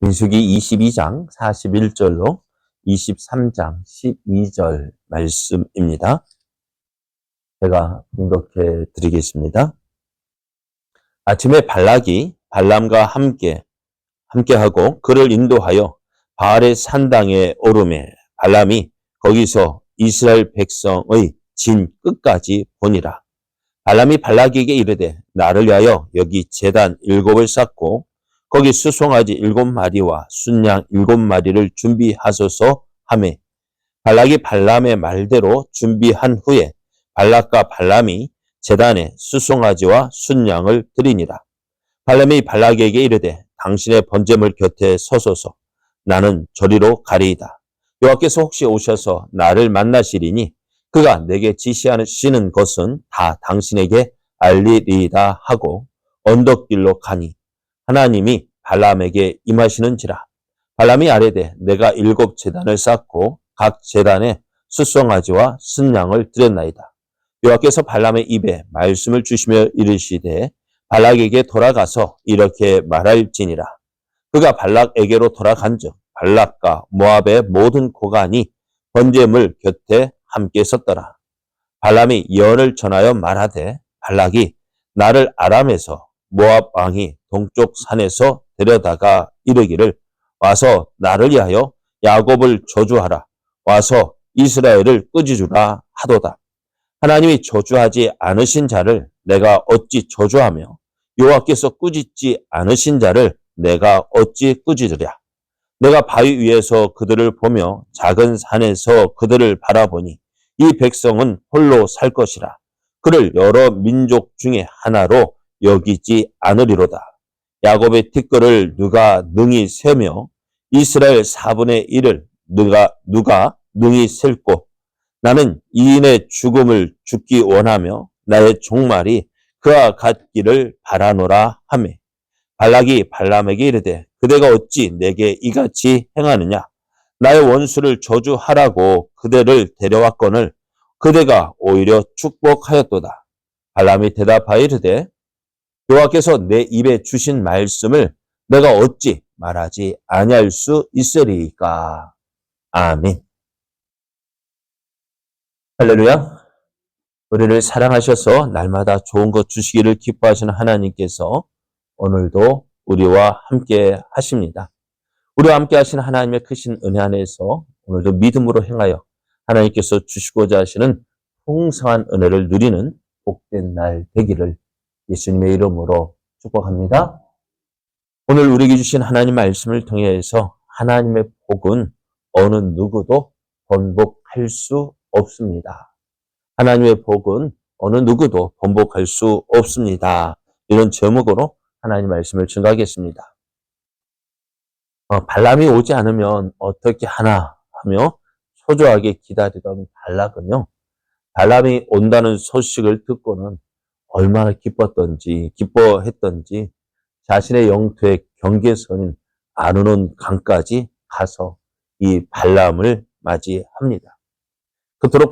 민수기 22장 41절로 23장 12절 말씀입니다. 제가 봉독해 드리겠습니다. 아침에 발락이 발람과 함께하고 그를 인도하여 바알의 산당에 오르매 발람이 거기서 이스라엘 백성의 진 끝까지 보니라. 발람이 발락에게 이르되 나를 위하여 여기 제단 7을 쌓고 거기 수송아지 7마리와 순양 7마리를 준비하소서 하매 발락이 발람의 말대로 준비한 후에 발락과 발람이 제단에 수송아지와 순양을 드리니라. 발람이 발락에게 이르되 당신의 번제물 곁에 서소서. 나는 저리로 가리이다. 여호와께서 혹시 오셔서 나를 만나시리니 그가 내게 지시하시는 것은 다 당신에게 알리리이다 하고 언덕길로 가니 하나님이 발람에게 임하시는지라. 발람이 아뢰되 내가 7 제단을 쌓고 각 제단에 수송아지와 순양을 드렸나이다. 여호와께서 발람의 입에 말씀을 주시며 이르시되 발락에게 돌아가서 이렇게 말할지니라. 그가 발락에게로 돌아간즉 발락과 모압의 모든 고관이 번제물 곁에 함께 섰더라. 발람이 예언을 전하여 말하되 발락이 나를 아람에서 모압 왕이 동쪽 산에서 데려다가 이르기를 와서 나를 위하여 야곱을 저주하라. 와서 이스라엘을 꾸짖으라 하도다. 하나님이 저주하지 않으신 자를 내가 어찌 저주하며 여호와께서 꾸짖지 않으신 자를 내가 어찌 꾸짖으랴. 내가 바위 위에서 그들을 보며 작은 산에서 그들을 바라보니 이 백성은 홀로 살 것이라. 그를 여러 민족 중에 하나로 여기지 않으리로다. 야곱의 티끌을 누가 능히 세며 이스라엘 4분의 1을 누가 능히 셀고 나는 이인의 죽음을 죽기 원하며 나의 종말이 그와 같기를 바라노라 하매 발락이 발람에게 이르되 그대가 어찌 내게 이같이 행하느냐. 나의 원수를 저주하라고 그대를 데려왔거늘 그대가 오히려 축복하였도다. 발람이 대답하여 이르되 여호와께서 내 입에 주신 말씀을 내가 어찌 말하지 아니할 수 있으리이까. 아멘. 할렐루야. 우리를 사랑하셔서 날마다 좋은 것 주시기를 기뻐하시는 하나님께서 오늘도 우리와 함께 하십니다. 우리와 함께 하시는 하나님의 크신 은혜 안에서 오늘도 믿음으로 행하여 하나님께서 주시고자 하시는 풍성한 은혜를 누리는 복된 날 되기를 예수님의 이름으로 축복합니다. 오늘 우리에게 주신 하나님 말씀을 통해서 하나님의 복은 어느 누구도 번복할 수 없습니다. 하나님의 복은 어느 누구도 번복할 수 없습니다. 이런 제목으로 하나님 말씀을 증거하겠습니다. 발람이 오지 않으면 어떻게 하나 하며 초조하게 기다리던 발락은요. 발람이 온다는 소식을 듣고는 얼마나 기뻐했던지 자신의 영토의 경계선인 아르논 강까지 가서 이 발람을 맞이합니다. 그토록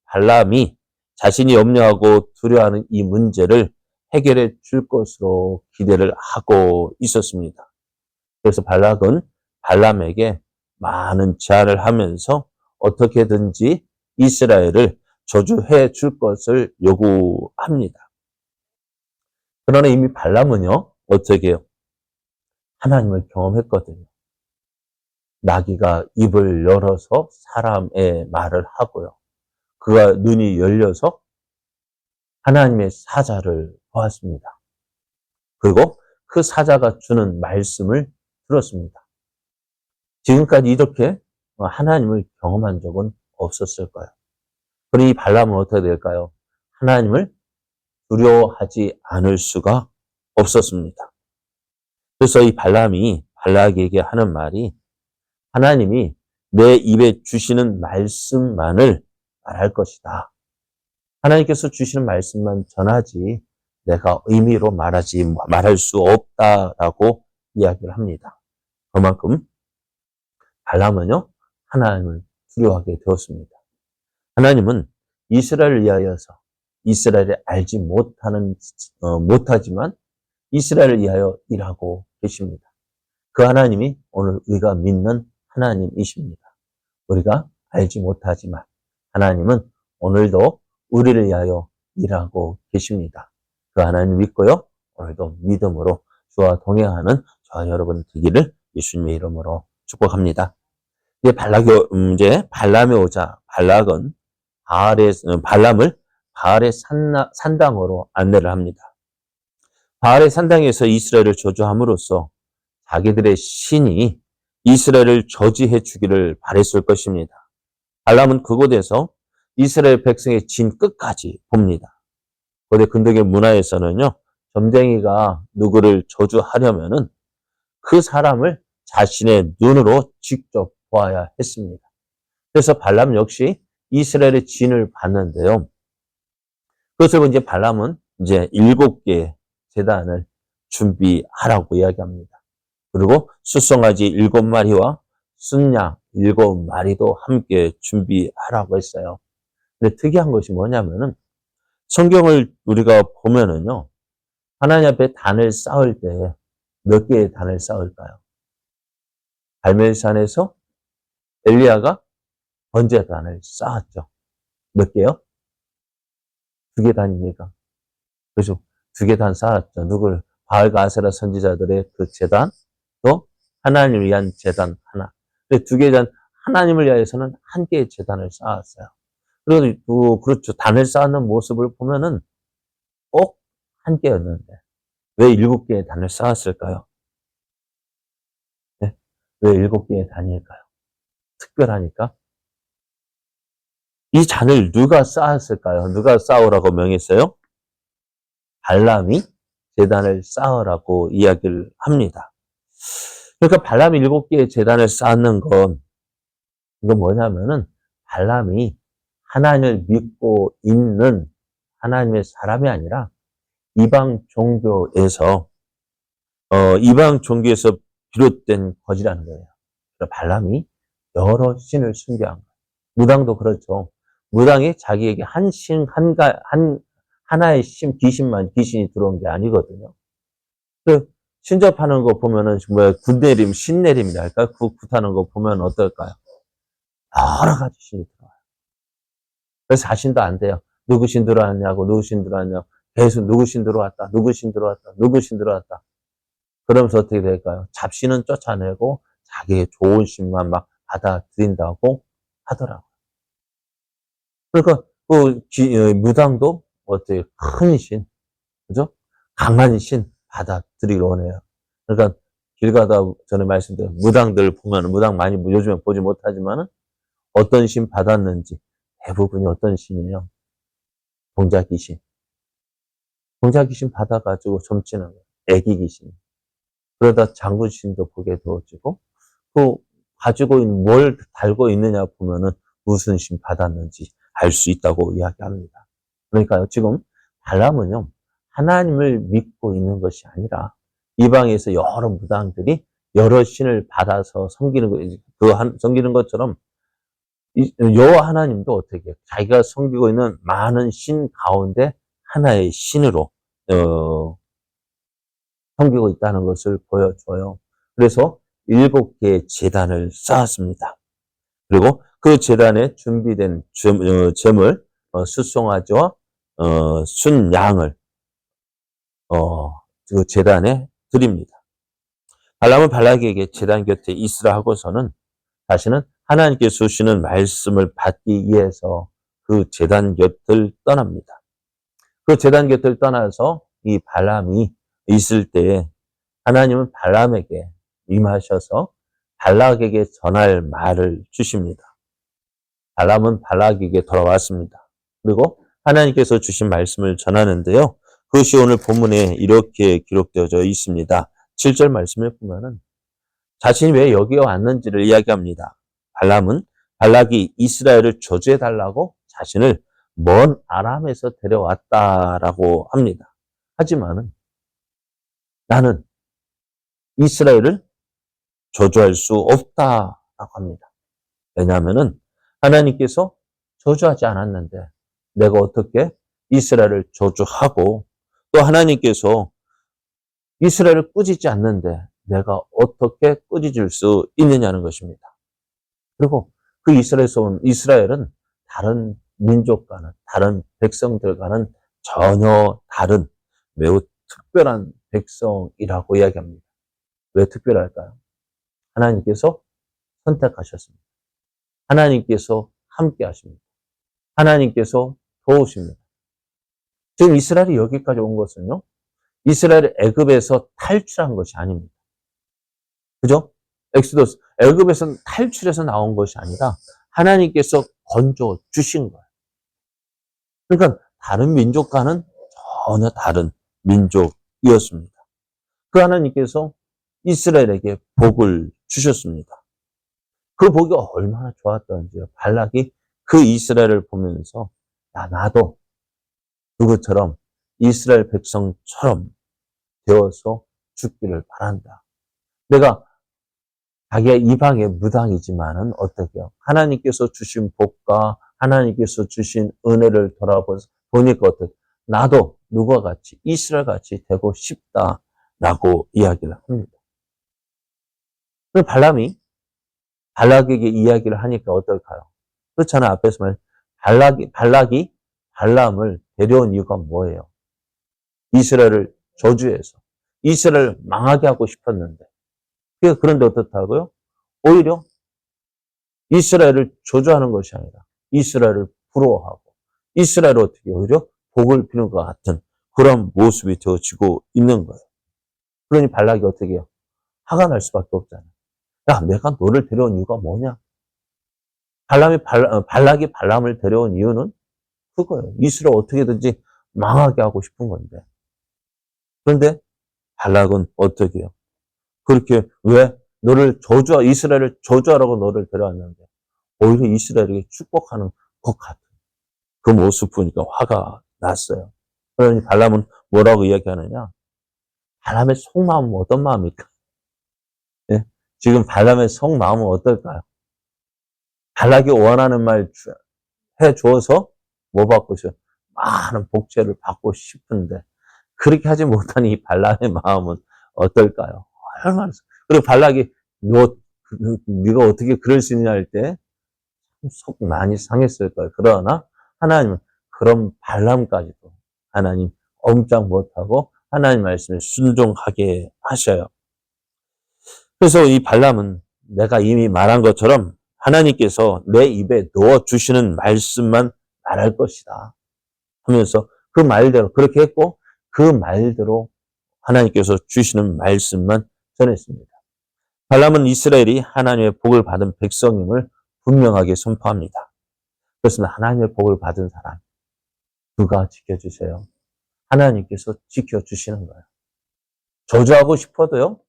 발람이 자신이 염려하고 두려워하는 이 문제를 해결해 줄 것으로 기대를 하고 있었습니다. 그래서 발락은 발람에게 많은 제안을 하면서 어떻게든지 이스라엘을 저주해 줄 것을 요구합니다. 그러나 이미 발람은요, 어떻게 해요? 하나님을 경험했거든요. 나귀가 입을 열어서 사람의 말을 하고요. 그가 눈이 열려서 하나님의 사자를 보았습니다. 그리고 그 사자가 주는 말씀을 들었습니다. 지금까지 이렇게 하나님을 경험한 적은 없었을 거예요. 그러니 이 발람은 어떻게 될까요? 하나님을 두려워하지 않을 수가 없었습니다. 그래서 이 발람이 발락에게 하는 말이 하나님이 내 입에 주시는 말씀만을 말할 것이다. 하나님께서 주시는 말씀만 전하지 내가 의미로 말할 수 없다라고 이야기를 합니다. 그만큼 발람은요, 하나님을 두려워하게 되었습니다. 하나님은 이스라엘을 위하여서 이스라엘이 알지 못하지만 이스라엘을 위하여 일하고 계십니다. 그 하나님이 오늘 우리가 믿는 하나님이십니다. 우리가 알지 못하지만 하나님은 오늘도 우리를 위하여 일하고 계십니다. 그 하나님 믿고요. 오늘도 믿음으로 주와 동행하는 저와 여러분 되기를 예수님의 이름으로 축복합니다. 이제 발람이 오자 발락은 발람을 바알의 산당으로 안내를 합니다. 바알의 산당에서 이스라엘을 저주함으로써 자기들의 신이 이스라엘을 저지해 주기를 바랬을 것입니다. 발람은 그곳에서 이스라엘 백성의 진 끝까지 봅니다. 고대 근동의 문화에서는요, 점쟁이가 누구를 저주하려면은 그 사람을 자신의 눈으로 직접 보아야 했습니다. 그래서 발람 역시 이스라엘의 진을 봤는데요. 그것을 이제 발람은 이제 7개의 제단을 준비하라고 이야기합니다. 그리고 숫송아지 7마리와 순양 7마리도 함께 준비하라고 했어요. 근데 특이한 것이 뭐냐면은 성경을 우리가 보면은요, 하나님 앞에 단을 쌓을 때 몇 개의 단을 쌓을까요? 갈멜산에서 엘리야가 번제단을 쌓았죠. 몇 개요? 2개 단입니까? 그래서 2개 단 쌓았죠. 누굴? 바알과 아세라 선지자들의 그 제단, 또 하나님을 위한 제단 하나. 2개 단, 하나님을 위해서는 1개의 제단을 쌓았어요. 그리고 그렇죠. 단을 쌓는 모습을 보면은 꼭 1개였는데 왜 7개의 단을 쌓았을까요? 네? 왜 7개의 단일까요? 특별하니까. 이 잔을 누가 쌓았을까요? 누가 쌓으라고 명했어요? 발람이 제단을 쌓으라고 이야기를 합니다. 그러니까 발람이 7개의 제단을 쌓는 건 이건 뭐냐면은 발람이 하나님을 믿고 있는 하나님의 사람이 아니라 이방 종교에서 비롯된 것이라는 거예요. 그러니까 발람이 여러 신을 숭배한 거예요. 무당도 그렇죠. 무당이 자기에게 하나의 귀신이 들어온 게 아니거든요. 그 신접하는 거 보면은 정말 신내림이라 할까요? 굿하는 거 보면 어떨까요? 여러 가지 신이 들어와요. 그래서 자신도 안 돼요. 누구 신 들어왔냐고, 누구 신 들어왔냐고. 계속 누구 신 들어왔다, 누구 신 들어왔다, 누구 신 들어왔다. 그러면서 어떻게 될까요? 잡신은 쫓아내고 자기의 좋은 신만 막 받아들인다고 하더라고요. 그러니까 무당도 어떻게 큰 신, 그죠? 강한 신 받아들이기를 원해요. 그러니까 길 가다 전에 말씀드린 무당들 보면 무당 많이 요즘에 보지 못하지만은 어떤 신 받았는지 대부분이 어떤 신이에요? 동자 귀신. 동자 귀신 받아가지고 점치는 거예요. 애기 귀신. 그러다 장군 신도 보게 되어지고 그 가지고 있는 뭘 달고 있느냐 보면은 무슨 신 받았는지 알 수 있다고 이야기합니다. 그러니까요, 지금 발람은요, 하나님을 믿고 있는 것이 아니라 이방에서 여러 무당들이 여러 신을 받아서 섬기는 것처럼 여호와 하나님도 어떻게 자기가 섬기고 있는 많은 신 가운데 하나의 신으로 섬기고 있다는 것을 보여줘요. 그래서 7개의 제단을 쌓았습니다. 그리고 그 제단에 준비된 제물, 숫송아지와 순양을 그 제단에 드립니다. 발람은 발락에게 제단 곁에 있으라 하고서는 다시는 하나님께서 주시는 말씀을 받기 위해서 그 제단 곁을 떠납니다. 그 제단 곁을 떠나서 이 발람이 있을 때에 하나님은 발람에게 임하셔서 발락에게 전할 말을 주십니다. 발람은 발락에게 돌아왔습니다. 그리고 하나님께서 주신 말씀을 전하는데요. 그것이 오늘 본문에 이렇게 기록되어져 있습니다. 7절 말씀을 보면은 자신이 왜 여기에 왔는지를 이야기합니다. 발람은 발락이 이스라엘을 저주해달라고 자신을 먼 아람에서 데려왔다라고 합니다. 하지만은 나는 이스라엘을 저주할 수 없다라고 합니다. 왜냐하면은 하나님께서 저주하지 않았는데 내가 어떻게 이스라엘을 저주하고 또 하나님께서 이스라엘을 꾸짖지 않는데 내가 어떻게 꾸짖을 수 있느냐는 것입니다. 그리고 그 이스라엘에서 온 이스라엘은 다른 민족과는, 다른 백성들과는 전혀 다른 매우 특별한 백성이라고 이야기합니다. 왜 특별할까요? 하나님께서 선택하셨습니다. 하나님께서 함께 하십니다. 하나님께서 도우십니다. 지금 이스라엘이 여기까지 온 것은요, 이스라엘이 애굽에서 탈출한 것이 아닙니다. 그죠? 엑소더스, 애굽에서 탈출해서 나온 것이 아니라 하나님께서 건져 주신 거예요. 그러니까 다른 민족과는 전혀 다른 민족이었습니다. 그 하나님께서 이스라엘에게 복을 주셨습니다. 그 복이 얼마나 좋았던지요. 발락이 그 이스라엘을 보면서 나도 누구처럼 이스라엘 백성처럼 되어서 죽기를 바란다. 내가 자기가 이방의 무당이지만은 어떻게요? 하나님께서 주신 복과 하나님께서 주신 은혜를 돌아보니까 어떻게? 나도 누구와 같이 이스라엘 같이 되고 싶다라고 이야기를 합니다. 그럼 발락에게 이야기를 하니까 어떨까요? 그렇잖아요. 앞에서 말 발락이 발람을 데려온 이유가 뭐예요? 이스라엘을 저주해서 이스라엘을 망하게 하고 싶었는데 그런데 어떻다고요? 오히려 이스라엘을 저주하는 것이 아니라 이스라엘을 부러워하고 이스라엘을 어떻게 오히려 복을 비는 것 같은 그런 모습이 되어지고 있는 거예요. 그러니 발락이 어떻게 해요? 화가 날 수밖에 없잖아요. 야, 내가 너를 데려온 이유가 뭐냐? 발락이 발람을 데려온 이유는 그거예요. 이스라엘 어떻게든지 망하게 하고 싶은 건데. 그런데 발락은 어떻게 해요? 그렇게 왜 이스라엘을 저주하라고 너를 데려왔는데 오히려 이스라엘에게 축복하는 것 같은 그 모습 보니까 화가 났어요. 그러니 발람은 뭐라고 이야기하느냐? 발람의 속마음은 어떤 마음입니까? 예? 지금 발람의 속마음은 어떨까요? 발락이 원하는 말 해줘서 뭐 받고 싶어요? 많은 복제를 받고 싶은데 그렇게 하지 못한 이 발람의 마음은 어떨까요? 얼마나 그리고 발락이 네가 어떻게 그럴 수 있냐 할 때 속 많이 상했을 거예요. 그러나 하나님은 그런 발람까지도 하나님 꼼짝 못하고 하나님 말씀에 순종하게 하셔요. 그래서 이 발람은 내가 이미 말한 것처럼 하나님께서 내 입에 넣어주시는 말씀만 말할 것이다 하면서 그 말대로 그렇게 했고 그 말대로 하나님께서 주시는 말씀만 전했습니다. 발람은 이스라엘이 하나님의 복을 받은 백성임을 분명하게 선포합니다. 그렇습니다. 하나님의 복을 받은 사람 누가 지켜주세요? 하나님께서 지켜주시는 거예요. 저주하고 싶어도요.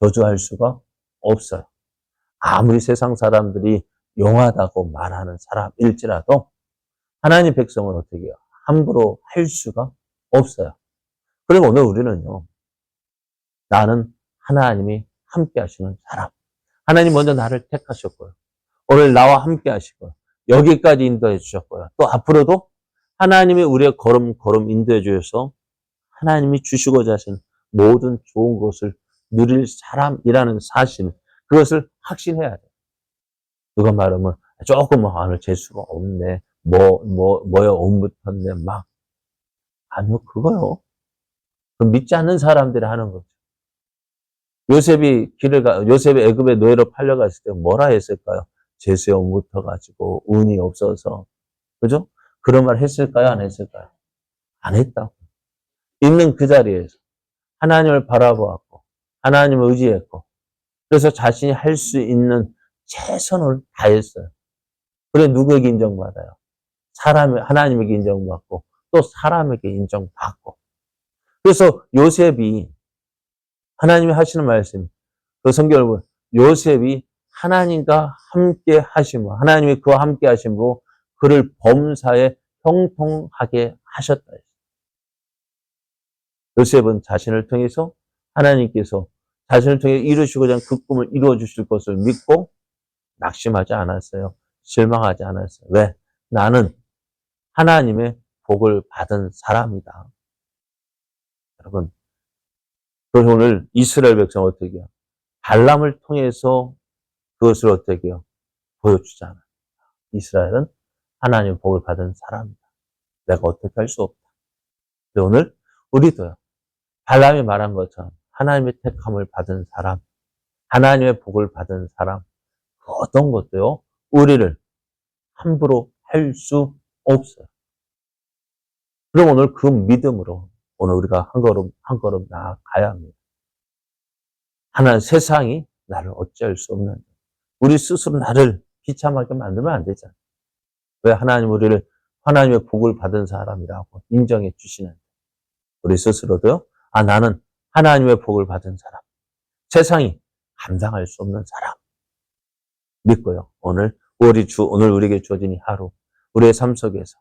저주할 수가 없어요. 아무리 세상 사람들이 용하다고 말하는 사람일지라도 하나님 백성은 어떻게 해요? 함부로 할 수가 없어요. 그리고 오늘 우리는요. 나는 하나님이 함께 하시는 사람. 하나님 먼저 나를 택하셨고요. 오늘 나와 함께 하시고 여기까지 인도해 주셨고요. 또 앞으로도 하나님이 우리의 걸음 인도해 주셔서 하나님이 주시고자 하신 모든 좋은 것을 누릴 사람이라는 사실, 그것을 확신해야 돼요. 누가 말하면 조금 오늘 재수가 없네. 뭐요? 옷 묻혔네. 막. 아니요, 그거요. 그 믿지 않는 사람들이 하는 거죠. 요셉이 애굽의 노예로 팔려갔을 때 뭐라 했을까요? 재수에 옷 묻혀가지고 운이 없어서. 그죠? 그런 말 했을까요? 안 했을까요? 안 했다고. 있는 그 자리에서 하나님을 바라보았고, 하나님을 의지했고, 그래서 자신이 할 수 있는 최선을 다했어요. 그래 누구에게 인정받아요? 하나님에게 인정받고, 또 사람에게 인정받고. 그래서 요셉이 하나님이 하시는 말씀, 그 성경을 보면 요셉이 하나님과 함께 하심으로, 하나님이 그와 함께 하심으로 그를 범사에 형통하게 하셨다. 요셉은 자신을 통해서 하나님께서 자신을 통해 이루시고자 하는 그 꿈을 이루어 주실 것을 믿고 낙심하지 않았어요. 실망하지 않았어요. 왜? 나는 하나님의 복을 받은 사람이다. 여러분, 그래서 오늘 이스라엘 백성 어떻게 해요? 발람을 통해서 그것을 어떻게 해요? 보여주잖아요. 이스라엘은 하나님의 복을 받은 사람이다. 내가 어떻게 할 수 없다. 근데 오늘 우리도요. 발람이 말한 것처럼 하나님의 택함을 받은 사람, 하나님의 복을 받은 사람, 그 어떤 것도요. 우리를 함부로 할 수 없어요. 그럼 오늘 그 믿음으로 오늘 우리가 한 걸음 한 걸음 나아가야 합니다. 하나님 세상이 나를 어찌할 수 없는데 우리 스스로 나를 비참하게 만들면 안 되잖아요. 왜 하나님 우리를 하나님의 복을 받은 사람이라고 인정해 주시는데 우리 스스로도요. 나는 하나님의 복을 받은 사람. 세상이 감당할 수 없는 사람. 믿고요. 오늘 우리에게 주어진 이 하루 우리의 삶 속에서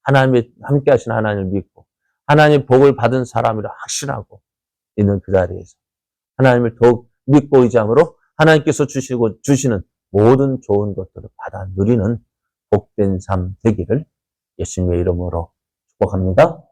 하나님의 함께 하신 하나님을 믿고 하나님의 복을 받은 사람이라 확신하고 있는 그 자리에서 하나님을 더욱 믿고 의지함으로 하나님께서 주시는 모든 좋은 것들을 받아 누리는 복된 삶 되기를 예수님의 이름으로 축복합니다.